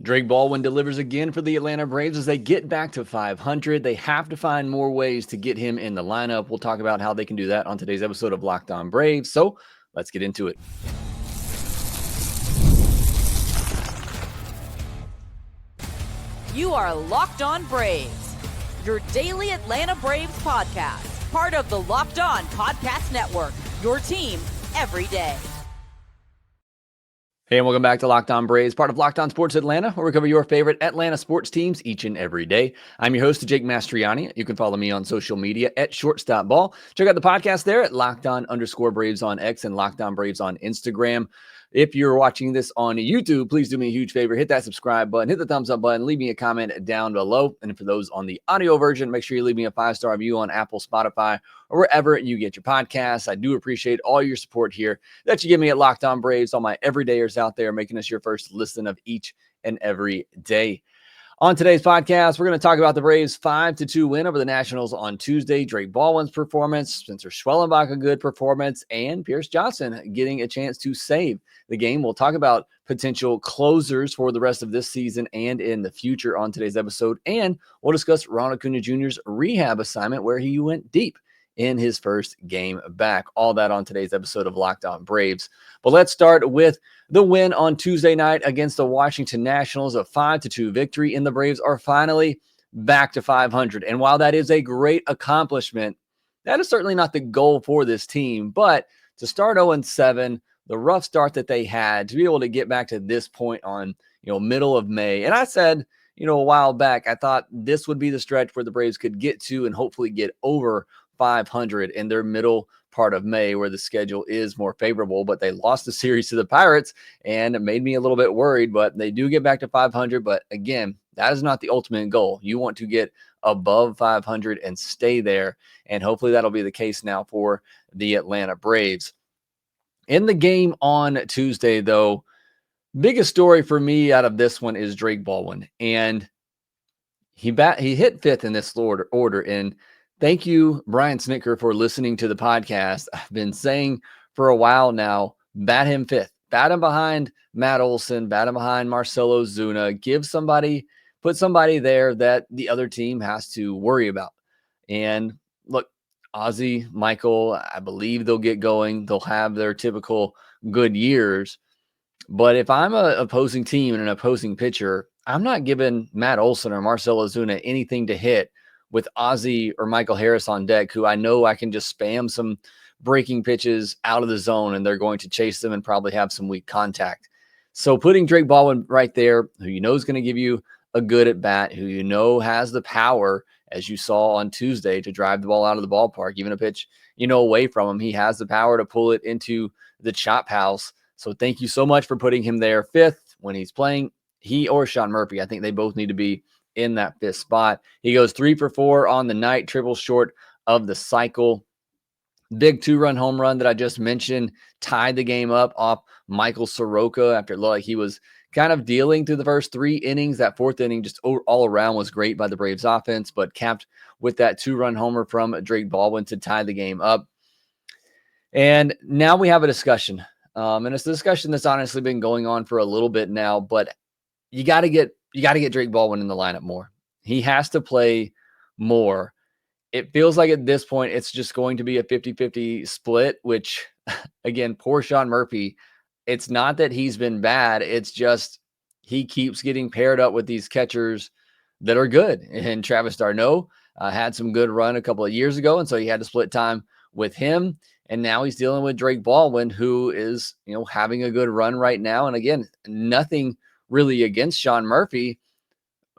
Drake Baldwin delivers again for the Atlanta Braves as they get back to 500. They have to find more ways to get him in the lineup. We'll talk about how they can do that on today's episode of Locked On Braves. So let's get into it. You are Locked On Braves, your daily Atlanta Braves podcast, part of the Locked On Podcast Network, your team every day. Hey, and welcome back to Locked On Braves, part of Locked On Sports Atlanta, where we cover your favorite Atlanta sports teams each and every day. I'm your host, Jake Mastriani. You can follow me on social media at ShortstopBall. Check out the podcast there at LockedOn_Braves on X and Locked On Braves on Instagram. If you're watching this on YouTube, please do me a huge favor. Hit that subscribe button, hit the thumbs up button, leave me a comment down below. And for those on the audio version, make sure you leave me a 5-star review on Apple, Spotify, or wherever you get your podcasts. I do appreciate all your support here that you give me at Locked On Braves, all my everydayers out there, making us your first listen of each and every day. On today's podcast, we're going to talk about the Braves' 5-2 win over the Nationals on Tuesday, Drake Baldwin's performance, Spencer Schwellenbach a good performance, and Pierce Johnson getting a chance to save the game. We'll talk about potential closers for the rest of this season and in the future on today's episode, and we'll discuss Ronald Acuña Jr.'s rehab assignment where he went deep in his first game back. All that on today's episode of Locked On Braves. But let's start with the win on Tuesday night against the Washington Nationals, a 5-2 victory, and the Braves are finally back to 500. And while that is a great accomplishment, that is certainly not the goal for this team. But to start 0-7, the rough start that they had, to be able to get back to this point on, middle of May. And I said, a while back, I thought this would be the stretch where the Braves could get to and hopefully get over 500 in their middle part of May, where the schedule is more favorable, but they lost the series to the Pirates and it made me a little bit worried. But they do get back to 500. But again, that is not the ultimate goal. You want to get above 500 and stay there, and hopefully that'll be the case now for the Atlanta Braves. In the game on Tuesday, though, biggest story for me out of this one is Drake Baldwin, and he hit fifth in this order. And thank you, Brian Snicker, for listening to the podcast. I've been saying for a while now, bat him fifth. Bat him behind Matt Olson, bat him behind Marcell Ozuna. Put somebody there that the other team has to worry about. And look, Ozzy, Michael, I believe they'll get going. They'll have their typical good years. But if I'm an opposing team and an opposing pitcher, I'm not giving Matt Olson or Marcell Ozuna anything to hit with Ozzy or Michael Harris on deck, who I know I can just spam some breaking pitches out of the zone and they're going to chase them and probably have some weak contact. So putting Drake Baldwin right there, who you know is going to give you a good at bat, who you know has the power, as you saw on Tuesday, to drive the ball out of the ballpark, even a pitch, away from him. He has the power to pull it into the chop house. So thank you so much for putting him there fifth when he's playing. He or Sean Murphy, I think they both need to be in that fifth spot. He goes 3 for 4 on the night, triple short of the cycle. Big 2-run home run that I just mentioned tied the game up off Michael Soroka after it looked like he was kind of dealing through the first 3 innings. That 4th inning just all around was great by the Braves offense, but capped with that 2-run homer from Drake Baldwin to tie the game up. And now we have a discussion. And it's a discussion that's honestly been going on for a little bit now, but you got to get Drake Baldwin in the lineup more. He has to play more. It feels like at this point, it's just going to be a 50-50 split, which, again, poor Sean Murphy. It's not that he's been bad. It's just he keeps getting paired up with these catchers that are good. And Travis d'Arnaud had some good run a couple of years ago, and so he had to split time with him. And now he's dealing with Drake Baldwin, who is, having a good run right now. And again, nothing really against Sean Murphy,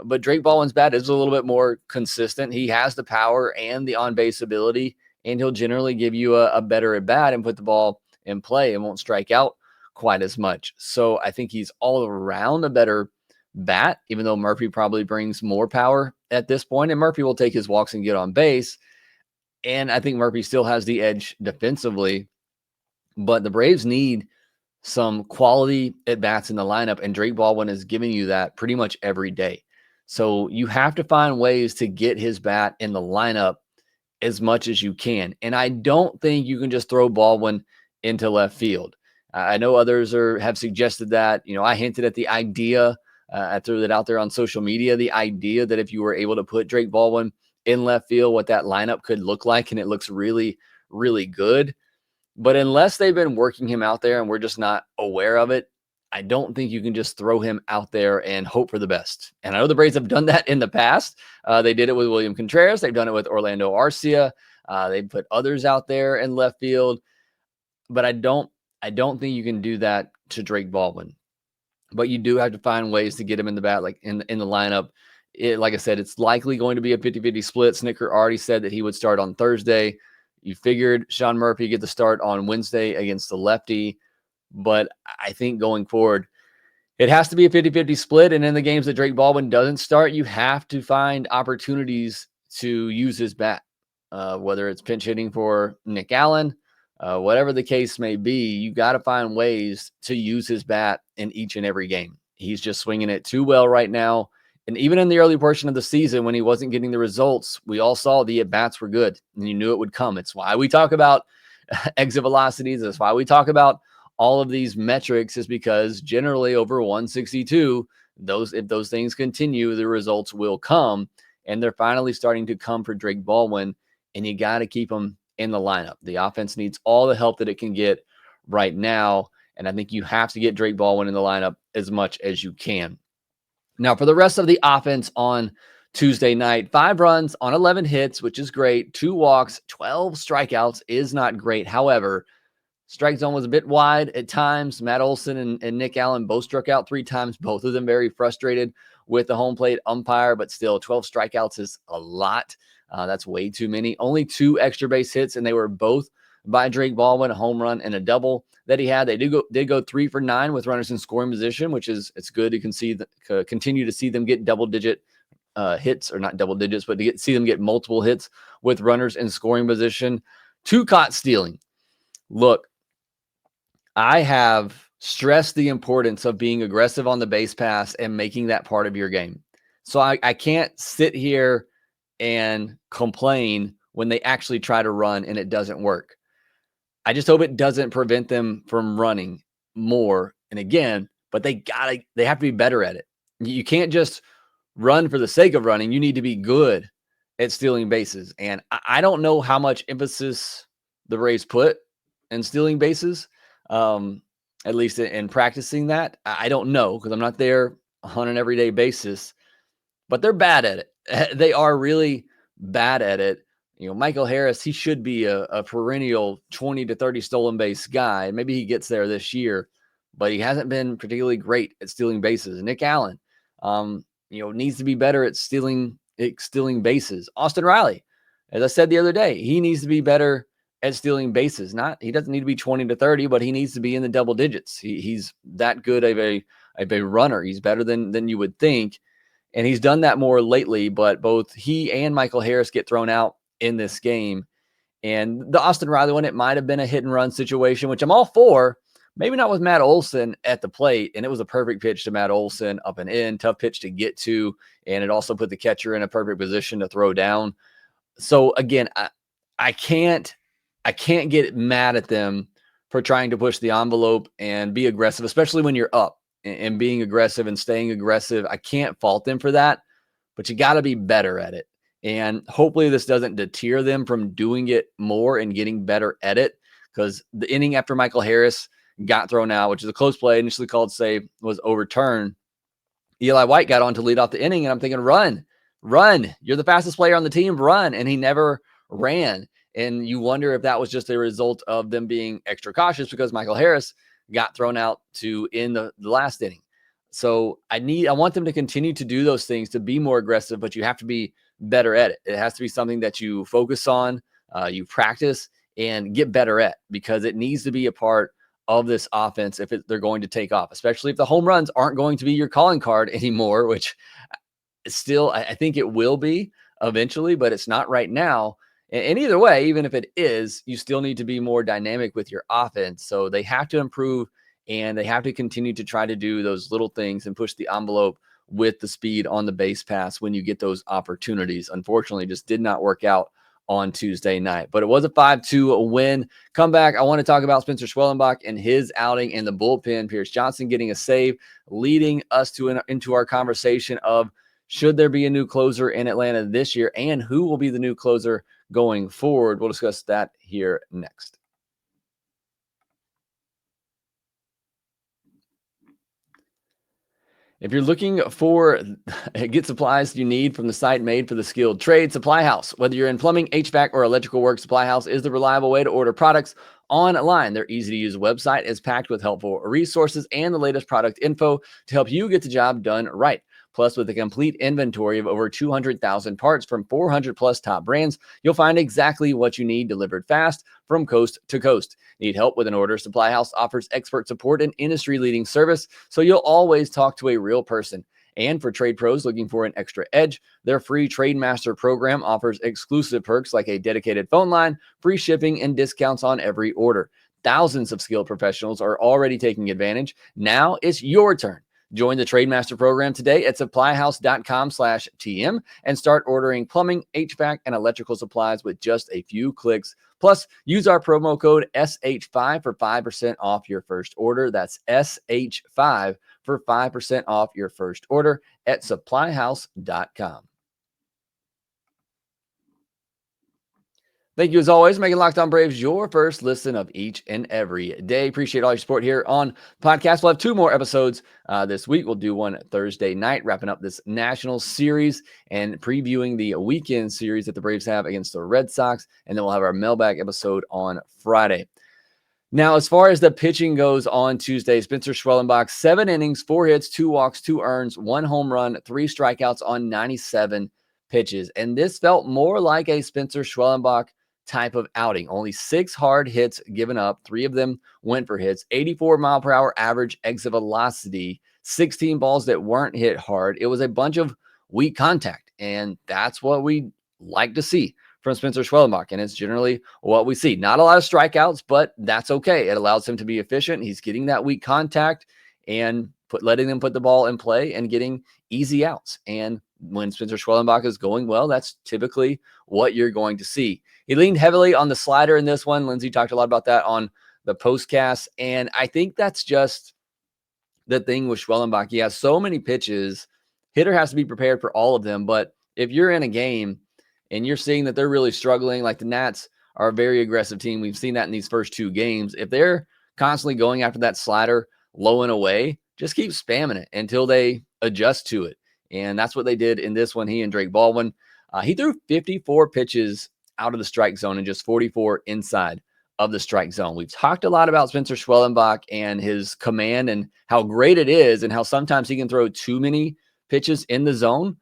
but Drake Baldwin's bat is a little bit more consistent. He has the power and the on-base ability, and he'll generally give you a better at bat and put the ball in play and won't strike out quite as much. So I think he's all around a better bat, even though Murphy probably brings more power at this point, and Murphy will take his walks and get on base. And I think Murphy still has the edge defensively, but the Braves need some quality at-bats in the lineup, and Drake Baldwin is giving you that pretty much every day. So you have to find ways to get his bat in the lineup as much as you can. And I don't think you can just throw Baldwin into left field. I know others have suggested that. I hinted at the idea I threw that out there on social media, the idea that if you were able to put Drake Baldwin in left field, what that lineup could look like, and it looks really, really good. But unless they've been working him out there and we're just not aware of it, I don't think you can just throw him out there and hope for the best. And I know the Braves have done that in the past. They did it with William Contreras. They've done it with Orlando Arcia. They put others out there in left field. But I don't think you can do that to Drake Baldwin. But you do have to find ways to get him in the bat, like in the lineup. Like I said, it's likely going to be a 50-50 split. Snicker already said that he would start on Thursday. You figured Sean Murphy get the start on Wednesday against the lefty. But I think going forward, it has to be a 50-50 split. And in the games that Drake Baldwin doesn't start, you have to find opportunities to use his bat, whether it's pinch hitting for Nick Allen, whatever the case may be. You got to find ways to use his bat in each and every game. He's just swinging it too well right now. And even in the early portion of the season, when he wasn't getting the results, we all saw the at-bats were good, and you knew it would come. It's why we talk about exit velocities. That's why we talk about all of these metrics, is because generally over 162, if those things continue, the results will come. And they're finally starting to come for Drake Baldwin, and you got to keep him in the lineup. The offense needs all the help that it can get right now, and I think you have to get Drake Baldwin in the lineup as much as you can. Now, for the rest of the offense on Tuesday night, 5 runs on 11 hits, which is great. 2 walks, 12 strikeouts is not great. However, strike zone was a bit wide at times. Matt Olson and Nick Allen both struck out 3 times, both of them very frustrated with the home plate umpire, but still 12 strikeouts is a lot. That's way too many. Only 2 extra base hits, and they were both by Drake Baldwin, a home run and a double that he had. They did go 3 for 9 with runners in scoring position, which is, it's good. You can see continue to see them get double-digit hits, or not double digits, but see them get multiple hits with runners in scoring position. 2 caught stealing. Look, I have stressed the importance of being aggressive on the base pass and making that part of your game. So I can't sit here and complain when they actually try to run and it doesn't work. I just hope it doesn't prevent them from running more and again, but they have to be better at it. You can't just run for the sake of running. You need to be good at stealing bases. And I don't know how much emphasis the Braves put in stealing bases, at least in practicing that. I don't know, because I'm not there on an everyday basis, but they're bad at it. They are really bad at it. You know, Michael Harris, he should be a perennial 20 to 30 stolen base guy. Maybe he gets there this year, but he hasn't been particularly great at stealing bases. Nick Allen, needs to be better at stealing bases. Austin Riley, as I said the other day, he needs to be better at stealing bases. He doesn't need to be 20 to 30, but he needs to be in the double digits. He's that good of a runner. He's better than you would think. And he's done that more lately, but both he and Michael Harris get thrown out in this game. And the Austin Riley one, it might have been a hit and run situation, which I'm all for. Maybe not with Matt Olson at the plate. And it was a perfect pitch to Matt Olson, up and in, tough pitch to get to. And it also put the catcher in a perfect position to throw down. So again, I can't get mad at them for trying to push the envelope and be aggressive, especially when you're up and being aggressive and staying aggressive. I can't fault them for that, but you got to be better at it. And hopefully this doesn't deter them from doing it more and getting better at it, because the inning after Michael Harris got thrown out, which is a close play, initially called save, was overturned. Eli White got on to lead off the inning, and I'm thinking, run. You're the fastest player on the team, run. And he never ran. And you wonder if that was just a result of them being extra cautious because Michael Harris got thrown out to end the last inning. So I want them to continue to do those things, to be more aggressive, but you have to be better at it. It has to be something that you focus on, you practice, and get better at, because it needs to be a part of this offense if they're going to take off, especially if the home runs aren't going to be your calling card anymore, which still I think it will be eventually, but it's not right now. And either way, even if it is, you still need to be more dynamic with your offense. So they have to improve, and they have to continue to try to do those little things and push the envelope with the speed on the base pass when you get those opportunities. Unfortunately, it just did not work out on Tuesday night. But it was a 5-2 win. Come back, I want to talk about Spencer Schwellenbach and his outing in the bullpen. Pierce Johnson getting a save, leading us into our conversation of should there be a new closer in Atlanta this year and who will be the new closer going forward. We'll discuss that here next. If you're looking for get supplies you need from the site made for the skilled trade, Supply House. Whether you're in plumbing, HVAC, or electrical work, Supply House is the reliable way to order products online. Their easy-to-use website is packed with helpful resources and the latest product info to help you get the job done right. Plus, with a complete inventory of over 200,000 parts from 400 plus top brands, you'll find exactly what you need delivered fast from coast to coast. Need help with an order? Supply House offers expert support and industry-leading service, so you'll always talk to a real person. And for trade pros looking for an extra edge, their free Trade Master program offers exclusive perks like a dedicated phone line, free shipping, and discounts on every order. Thousands of skilled professionals are already taking advantage. Now it's your turn. Join the Trade Master program today at supplyhouse.com/TM and start ordering plumbing, HVAC, and electrical supplies with just a few clicks. Plus, use our promo code SH5 for 5% off your first order. That's SH5 for 5% off your first order at supplyhouse.com. Thank you, as always, making Locked On Braves your first listen of each and every day. Appreciate all your support here on the podcast. We'll have 2 more episodes this week. We'll do one Thursday night, wrapping up this National Series and previewing the weekend series that the Braves have against the Red Sox. And then we'll have our mailbag episode on Friday. Now, as far as the pitching goes on Tuesday, Spencer Schwellenbach, 7 innings, 4 hits, 2 walks, 2 earns, 1 home run, 3 strikeouts on 97 pitches. And this felt more like a Spencer Schwellenbach type of outing. Only 6 hard hits given up. 3 of them went for hits. 84 mile per hour average exit velocity. 16 balls that weren't hit hard. It was a bunch of weak contact, and that's what we like to see from Spencer Schwellenbach, and it's generally what we see. Not a lot of strikeouts, but that's okay. It allows him to be efficient. He's getting that weak contact and letting them put the ball in play and getting easy outs. And when Spencer Schwellenbach is going well, that's typically what you're going to see. He leaned heavily on the slider in this one. Lindsay talked a lot about that on the postcast, and I think that's just the thing with Schwellenbach. He has so many pitches. Hitter has to be prepared for all of them, but if you're in a game and you're seeing that they're really struggling, like the Nats are a very aggressive team. We've seen that in these first 2 games. If they're constantly going after that slider low and away, just keep spamming it until they adjust to it. And that's what they did in this one, he and Drake Baldwin. He threw 54 pitches out of the strike zone and just 44 inside of the strike zone. We've talked a lot about Spencer Schwellenbach and his command and how great it is and how sometimes he can throw too many pitches in the zone.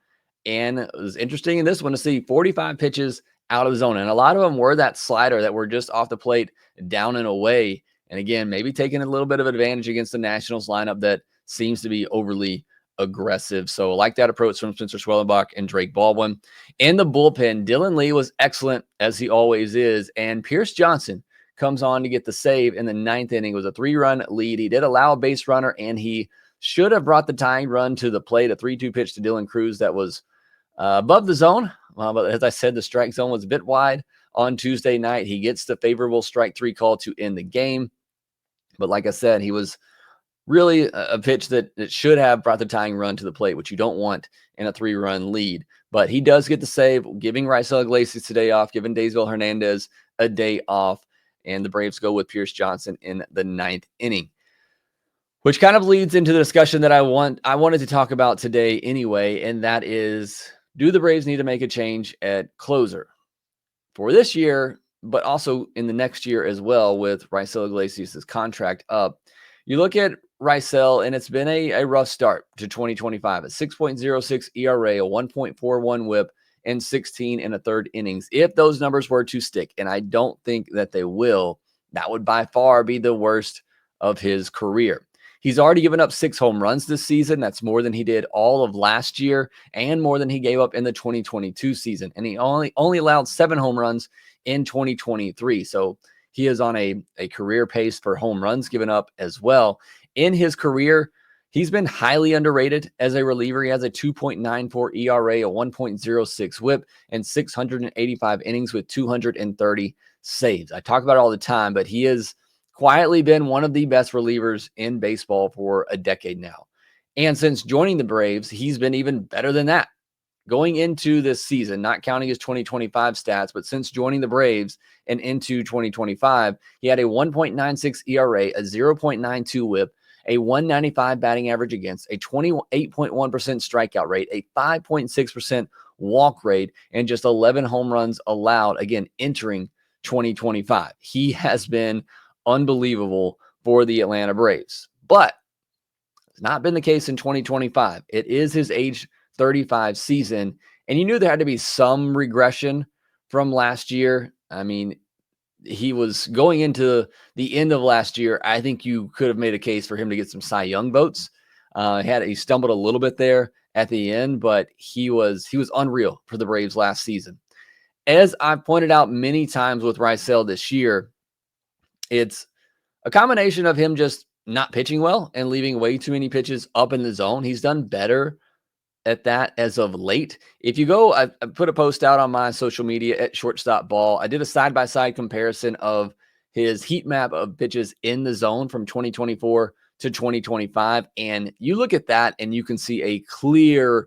And it was interesting in this one to see 45 pitches out of the zone. And a lot of them were that slider that were just off the plate, down and away. And again, maybe taking a little bit of advantage against the Nationals lineup that seems to be overly aggressive. So I like that approach from Spencer Schwellenbach and Drake Baldwin. In the bullpen, Dylan Lee was excellent, as he always is. And Pierce Johnson comes on to get the save in the 9th inning. It was a 3-run lead. He did allow a base runner, and he should have brought the tying run to the plate. A 3-2 pitch to Dylan Cruz that was above the zone. But as I said, the strike zone was a bit wide on Tuesday night. He gets the favorable strike 3 call to end the game. But like I said, he was really a pitch that should have brought the tying run to the plate, which you don't want in a 3-run lead. But he does get the save, giving Raisel Iglesias a day off, giving Daysville Hernandez a day off. And the Braves go with Pierce Johnson in the 9th inning. Which kind of leads into the discussion that I wanted to talk about today anyway, and that is, do the Braves need to make a change at closer for this year, but also in the next year as well with Raisel Iglesias' contract up? You look at Raisel, and it's been a rough start to 2025. A 6.06 ERA, a 1.41 whip, and 16 in a third innings. If those numbers were to stick, and I don't think that they will, that would by far be the worst of his career. He's already given up 6 home runs this season. That's more than he did all of last year and more than he gave up in the 2022 season. And he only allowed 7 home runs in 2023. So he is on a career pace for home runs given up as well. In his career, He's been highly underrated as a reliever. He has a 2.94 ERA, a 1.06 whip, and 685 innings with 230 saves. I talk about it all the time, but he has quietly been one of the best relievers in baseball for a decade now. And since joining the Braves, he's been even better than that. Going into this season, not counting his 2025 stats, but since joining the Braves and into 2025, he had a 1.96 ERA, a 0.92 whip, a 195 batting average against, a 28.1% strikeout rate, a 5.6% walk rate, and just 11 home runs allowed, again, entering 2025. He has been unbelievable for the Atlanta Braves. But it's not been the case in 2025. It is his age 35 season, and you knew there had to be some regression from last year. I mean, he was going into the end of last year. I think you could have made a case for him to get some Cy Young votes. He stumbled a little bit there at the end, but he was unreal for the Braves last season. As I've pointed out many times with Raisel this year, it's a combination of him just not pitching well and leaving way too many pitches up in the zone. He's done better at that as of late. If you go, I put a post out on my social media at Shortstop Ball. I did a side-by-side comparison of his heat map of pitches in the zone from 2024 to 2025. And you look at that and you can see a clear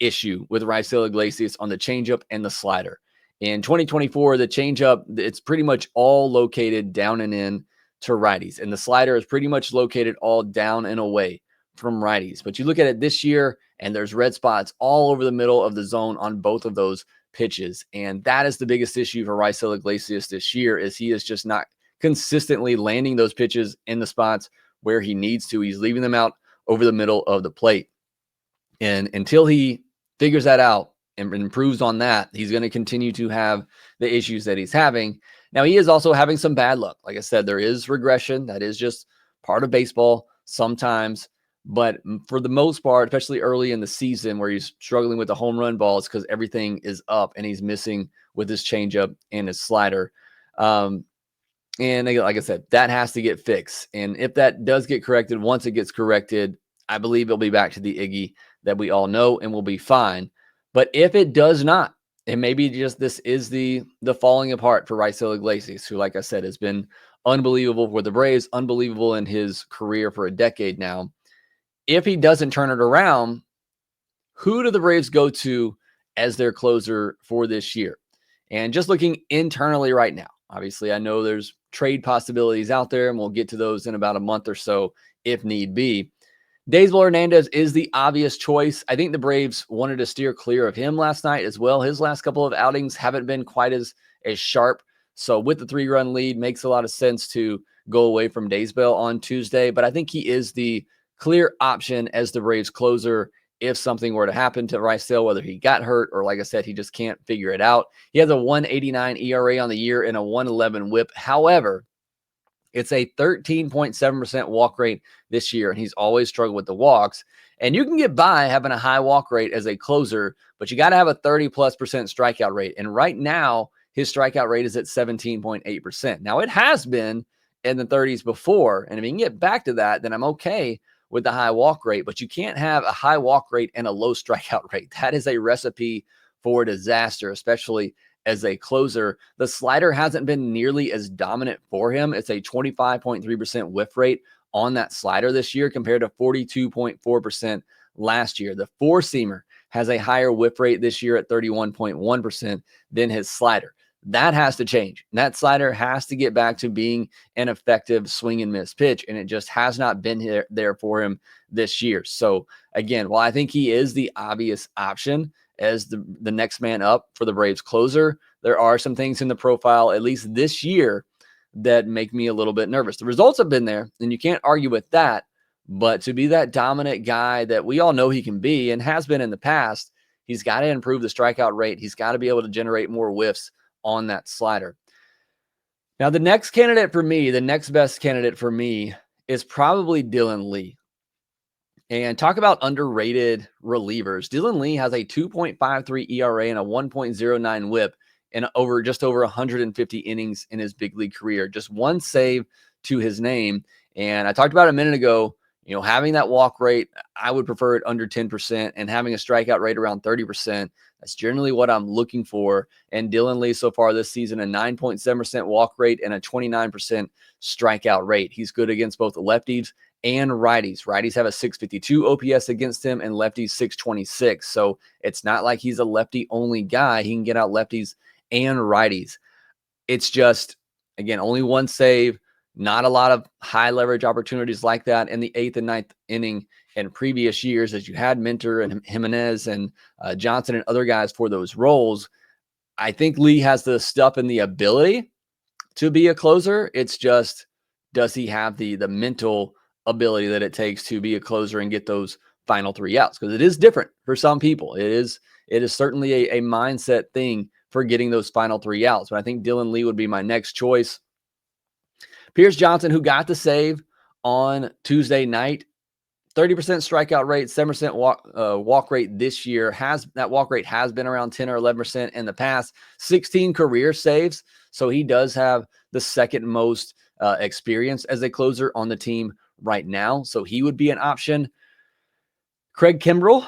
issue with Raisel Iglesias on the changeup and the slider. In 2024, the changeup, it's pretty much all located down and in to righties. And the slider is pretty much located all down and away from righties. But you look at it this year, and there's red spots all over the middle of the zone on both of those pitches. And that is the biggest issue for Raisel Iglesias this year, is he is just not consistently landing those pitches in the spots where he needs to. He's leaving them out over the middle of the plate. And until he figures that out and improves on that, he's going to continue to have the issues that he's having. Now, he is also having some bad luck. Like I said, there is regression. That is just part of baseball sometimes. But for the most part, especially early in the season where he's struggling with the home run balls because everything is up and he's missing with his changeup and his slider. And like I said, that has to get fixed. And if that does get corrected, once it gets corrected, I believe it'll be back to the Iggy that we all know and will be fine. But if it does not, and maybe just this is the falling apart for Raisel Iglesias, who, like I said, has been unbelievable for the Braves, unbelievable in his career for a decade now. If he doesn't turn it around, who do the Braves go to as their closer for this year? And just looking internally right now, obviously, I know there's trade possibilities out there, and we'll get to those in about a month or so if need be. Daysbel Hernandez is the obvious choice. I think the Braves wanted to steer clear of him last night as well. His last couple of outings haven't been quite as sharp. So with the 3-run lead, makes a lot of sense to go away from Daysbel on Tuesday. But I think he is the clear option as the Braves closer if something were to happen to Raisel, whether he got hurt or, like I said, he just can't figure it out. He has a 1.89 ERA on the year and a 1.11 whip. However, it's a 13.7% walk rate this year, and he's always struggled with the walks. And you can get by having a high walk rate as a closer, but you got to have a 30+% strikeout rate. And right now, his strikeout rate is at 17.8%. Now, it has been in the 30s before, and if you can get back to that, then I'm okay with the high walk rate. But you can't have a high walk rate and a low strikeout rate. That is a recipe for disaster, especially as a closer. The slider hasn't been nearly as dominant for him. It's a 25.3% whiff rate on that slider this year compared to 42.4% last year. The four-seamer has a higher whiff rate this year at 31.1% than his slider. That has to change. That slider has to get back to being an effective swing and miss pitch, and it just has not been there for him this year. So again, while I think he is the obvious option as the next man up for the Braves closer, there are some things in the profile, at least this year, that make me a little bit nervous. The results have been there, and you can't argue with that. But to be that dominant guy that we all know he can be and has been in the past, he's got to improve the strikeout rate. He's got to be able to generate more whiffs on that slider. Now, the next candidate for me, the next best candidate for me is probably Dylan Lee. And talk about underrated relievers. Dylan Lee has a 2.53 ERA and a 1.09 whip and just over 150 innings in his big league career. Just one save to his name. And I talked about it a minute ago, Having that walk rate, I would prefer it under 10%, and having a strikeout rate around 30%. That's generally what I'm looking for. And Dylan Lee so far this season, a 9.7% walk rate and a 29% strikeout rate. He's good against both lefties and righties. Righties have a 652 OPS against him and lefties 626. So it's not like he's a lefty only guy. He can get out lefties and righties. It's just, again, only one save, not a lot of high leverage opportunities like that in the 8th and 9th inning in previous years, as you had Minter and Jimenez and Johnson and other guys for those roles. I think Lee has the stuff and the ability to be a closer. It's just, does he have the mental ability that it takes to be a closer and get those final 3 outs? Because it is different for some people. It is certainly a mindset thing for getting those final 3 outs. But I think Dylan Lee would be my next choice. Pierce Johnson, who got the save on Tuesday night, 30% strikeout rate, 7% walk rate this year. That walk rate has been around 10 or 11% in the past. 16 career saves, so he does have the second most experience as a closer on the team right now, so he would be an option. Craig Kimbrell,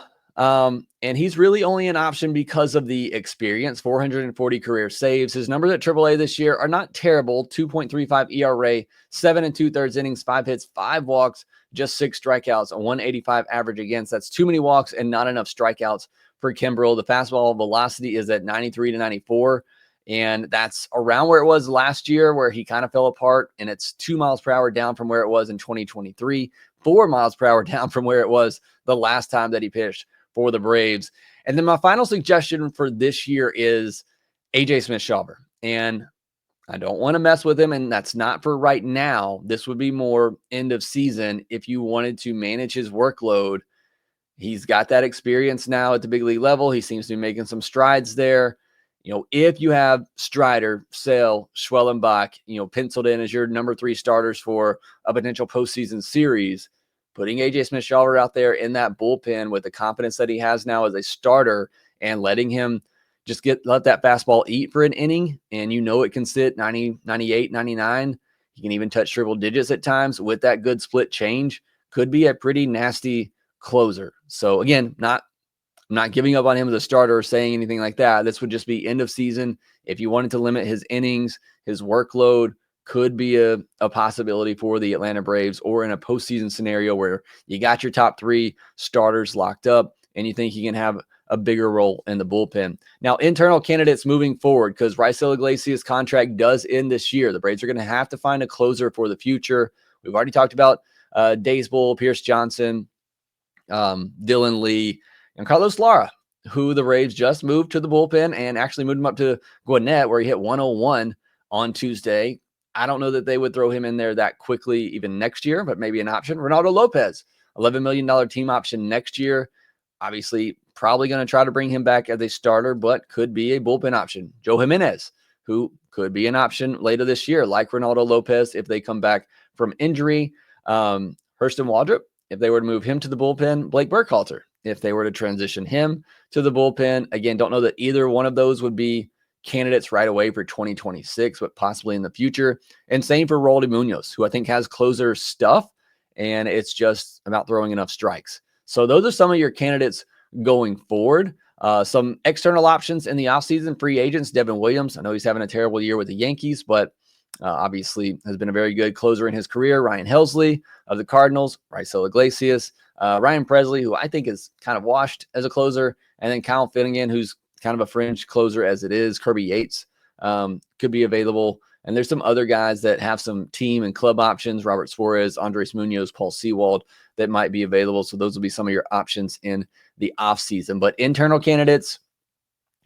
and he's really only an option because of the experience. 440 career saves. His numbers at AAA this year are not terrible. 2.35 ERA, 7 2/3 innings, 5 hits, 5 walks, just 6 strikeouts, a 185 average against. That's too many walks and not enough strikeouts for Kimbrell. The fastball velocity is at 93 to 94, and that's around where it was last year, where he kind of fell apart, and it's 2 miles per hour down from where it was in 2023, 4 miles per hour down from where it was the last time that he pitched for the Braves. And then my final suggestion for this year is A.J. Smith-Shawver. And I don't want to mess with him, and that's not for right now. This would be more end of season if you wanted to manage his workload. He's got that experience now at the big league level. He seems to be making some strides there. If you have Strider, Sale, Schwellenbach, penciled in as your number 3 starters for a potential postseason series, putting A.J. Smith-Shawver out there in that bullpen with the confidence that he has now as a starter and letting him just let that fastball eat for an inning, and it can sit 90, 98, 99. He can even touch triple digits at times with that good split change. Could be a pretty nasty closer. So again, I'm not giving up on him as a starter or saying anything like that. This would just be end of season. If you wanted to limit his innings, his workload could be a possibility for the Atlanta Braves, or in a postseason scenario where you got your top 3 starters locked up and you think he can have a bigger role in the bullpen. Now, internal candidates moving forward, because Raisel Iglesias' contract does end this year. The Braves are going to have to find a closer for the future. We've already talked about Daysbull, Pierce Johnson, Dylan Lee, and Carlos Lara, who the Braves just moved to the bullpen and actually moved him up to Gwinnett, where he hit 101 on Tuesday. I don't know that they would throw him in there that quickly even next year, but maybe an option. Ronaldo Lopez, $11 million team option next year. Obviously, probably going to try to bring him back as a starter, but could be a bullpen option. Joe Jimenez, who could be an option later this year, like Ronaldo Lopez if they come back from injury. Hurston Waldrop, if they were to move him to the bullpen. Blake Burkhalter, if they were to transition him to the bullpen. Again, don't know that either one of those would be candidates right away for 2026, but possibly in the future. And same for Roldy Munoz, who I think has closer stuff, and it's just about throwing enough strikes. So those are some of your candidates going forward. Some external options in the offseason, free agents. Devin Williams, I know he's having a terrible year with the Yankees, but obviously has been a very good closer in his career. Ryan Helsley of the Cardinals, Raisel Iglesias, Ryan Presley, who I think is kind of washed as a closer, and then Kyle Finnegan, who's kind of a fringe closer as it is. Kirby Yates could be available. And there's some other guys that have some team and club options, Robert Suarez, Andres Munoz, Paul Sewald, that might be available. So those will be some of your options in the offseason. But internal candidates,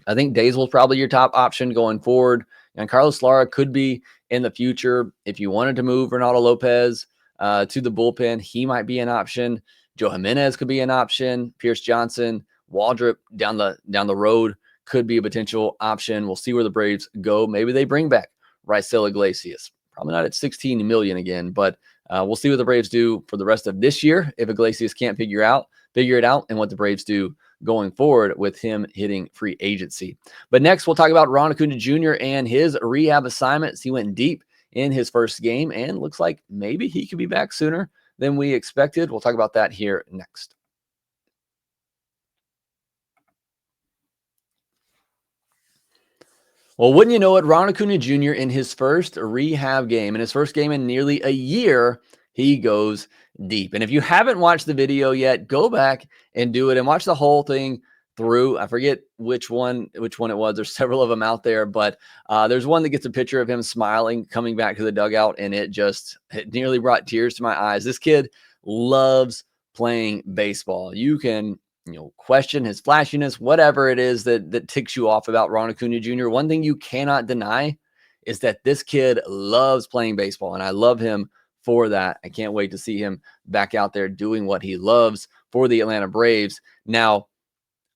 I think Daysbull is probably your top option going forward. And Carlos Lara could be in the future. If you wanted to move Ronaldo Lopez to the bullpen, he might be an option. Joe Jimenez could be an option. Pierce Johnson, Waldrop down the road could be a potential option. We'll see where the Braves go. Maybe they bring back Raisel Iglesias. Probably not at $16 million again, but we'll see what the Braves do for the rest of this year if Iglesias can't figure it out, and what the Braves do going forward with him hitting free agency. But next, we'll talk about Ronald Acuña Jr. and his rehab assignments. He went deep in his first game, and looks like maybe he could be back sooner than we expected. We'll talk about that here next. Well, wouldn't you know it, Ronald Acuña Jr. in his first rehab game, in his first game in nearly a year, he goes deep. And if you haven't watched the video yet, go back and do it and watch the whole thing through. I forget which one it was. There's several of them out there, but there's one that gets a picture of him smiling, coming back to the dugout, and it nearly brought tears to my eyes. This kid loves playing baseball. You can question his flashiness, whatever it is that ticks you off about Ronald Acuña Jr. One thing you cannot deny is that this kid loves playing baseball, and I love him for that. I can't wait to see him back out there doing what he loves for the Atlanta Braves. Now,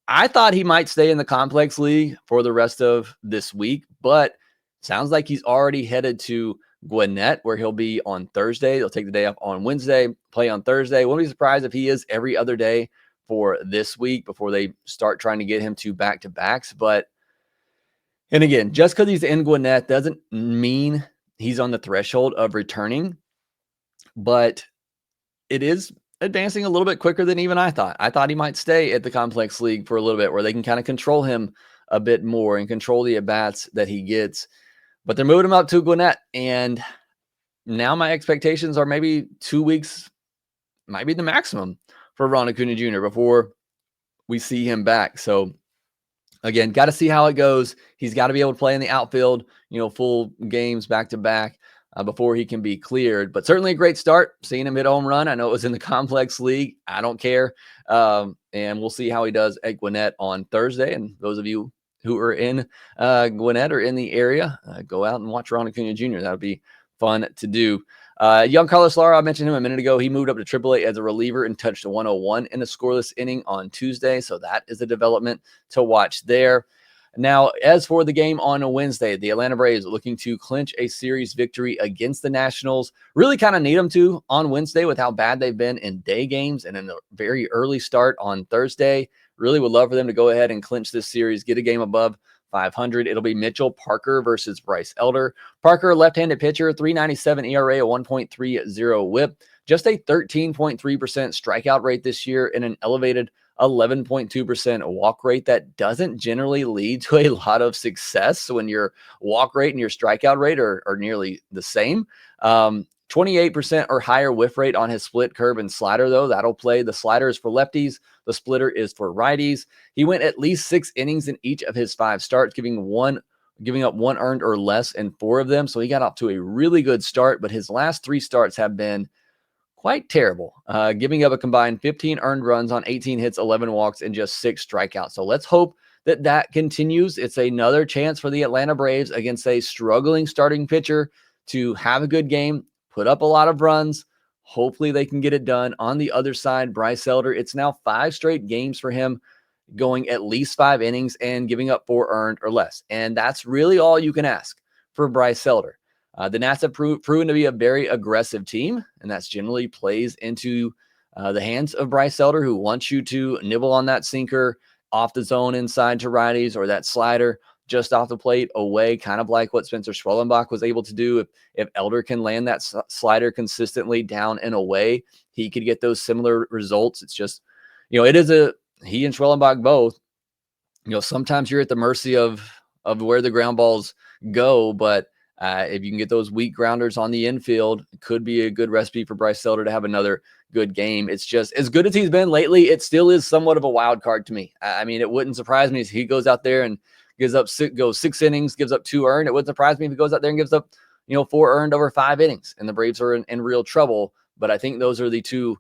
I thought he might stay in the complex league for the rest of this week, but sounds like he's already headed to Gwinnett, where he'll be on Thursday. He'll take the day off on Wednesday, play on Thursday. Wouldn't be surprised if he is every other day for this week before they start trying to get him to back-to-backs. And again, just because he's in Gwinnett doesn't mean he's on the threshold of returning, but it is advancing a little bit quicker than even I thought. I thought he might stay at the complex league for a little bit where they can kind of control him a bit more and control the at-bats that he gets. But they're moving him up to Gwinnett, and now my expectations are maybe 2 weeks might be the maximum for Ronald Acuña Jr. before we see him back. So again, got to see how it goes. He's got to be able to play in the outfield, full games back to back before he can be cleared. But certainly a great start, seeing him hit a home run. I know it was in the complex league. I don't care. And we'll see how he does at Gwinnett on Thursday. And those of you who are in Gwinnett or in the area, go out and watch Ronald Acuña Jr. That'll be fun to do. Young Carlos Lara, I mentioned him a minute ago. He moved up to AAA as a reliever and touched a 101 in a scoreless inning on Tuesday. So that is a development to watch there. Now, as for the game on a Wednesday, the Atlanta Braves are looking to clinch a series victory against the Nationals. Really kind of need them to on Wednesday with how bad they've been in day games and in a very early start on Thursday. Really would love for them to go ahead and clinch this series, get a game above 500. It'll be Mitchell Parker versus Bryce Elder. Parker, left-handed pitcher, 3.97 ERA, a 1.30 whip, just a 13.3% strikeout rate this year and an elevated 11.2% walk rate. That doesn't generally lead to a lot of success when your walk rate and your strikeout rate are nearly the same. 28% or higher whiff rate on his split, curve, and slider, though. That'll play. The slider is for lefties. The splitter is for righties. He went at least 6 innings in each of his 5 starts, giving up 1 earned or less in 4 of them. So he got off to a really good start, but his last 3 starts have been quite terrible, giving up a combined 15 earned runs on 18 hits, 11 walks, and just 6 strikeouts. So let's hope that continues. It's another chance for the Atlanta Braves against a struggling starting pitcher to have a good game, put up a lot of runs. Hopefully they can get it done. On the other side, Bryce Elder, it's now 5 straight games for him, going at least 5 innings and giving up 4 earned or less. And that's really all you can ask for Bryce Elder. The Nats have proven to be a very aggressive team, and that's generally plays into the hands of Bryce Elder, who wants you to nibble on that sinker off the zone inside to righties, or that slider just off the plate away, kind of like what Spencer Schwellenbach was able to do. If Elder can land that slider consistently down and away, he could get those similar results. It's just, he and Schwellenbach both, sometimes you're at the mercy of where the ground balls go, but if you can get those weak grounders on the infield, it could be a good recipe for Bryce Elder to have another good game. It's just, as good as he's been lately, it still is somewhat of a wild card to me. I mean, it wouldn't surprise me if he goes out there and goes 6 innings, gives up 2 earned. It wouldn't surprise me if he goes out there and gives up, 4 earned over 5 innings, and the Braves are in real trouble. But I think those are the 2,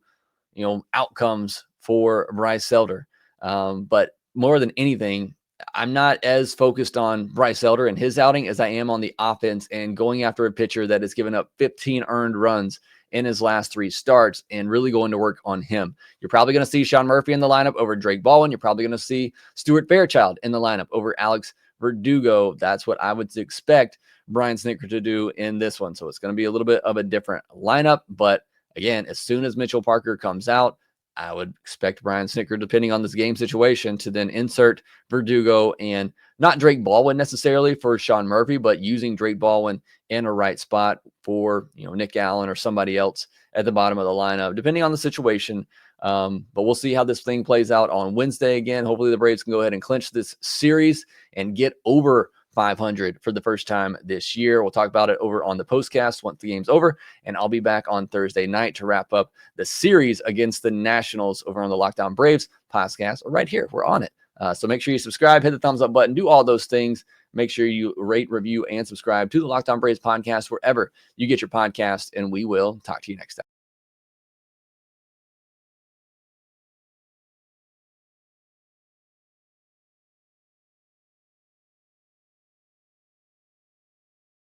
outcomes for Bryce Elder. But more than anything, I'm not as focused on Bryce Elder and his outing as I am on the offense and going after a pitcher that has given up 15 earned runs in his last 3 starts and really going to work on him. You're probably going to see Sean Murphy in the lineup over Drake Baldwin. You're probably going to see Stuart Fairchild in the lineup over Alex Verdugo. That's what I would expect Brian Snitker to do in this one. So it's going to be a little bit of a different lineup. But again, as soon as Mitchell Parker comes out, I would expect Brian Snitker, depending on this game situation, to then insert Verdugo and not Drake Baldwin necessarily for Sean Murphy, but using Drake Baldwin in a right spot for, Nick Allen or somebody else at the bottom of the lineup, depending on the situation. But we'll see how this thing plays out on Wednesday again. Hopefully the Braves can go ahead and clinch this series and get over 500 for the first time this year. We'll talk about it over on the postcast once the game's over, and I'll be back on Thursday night to wrap up the series against the Nationals over on the Locked On Braves podcast right here. We're on it. So make sure you subscribe, hit the thumbs up button, do all those things. Make sure you rate, review, and subscribe to the Locked On Braves podcast wherever you get your podcast, and we will talk to you next time.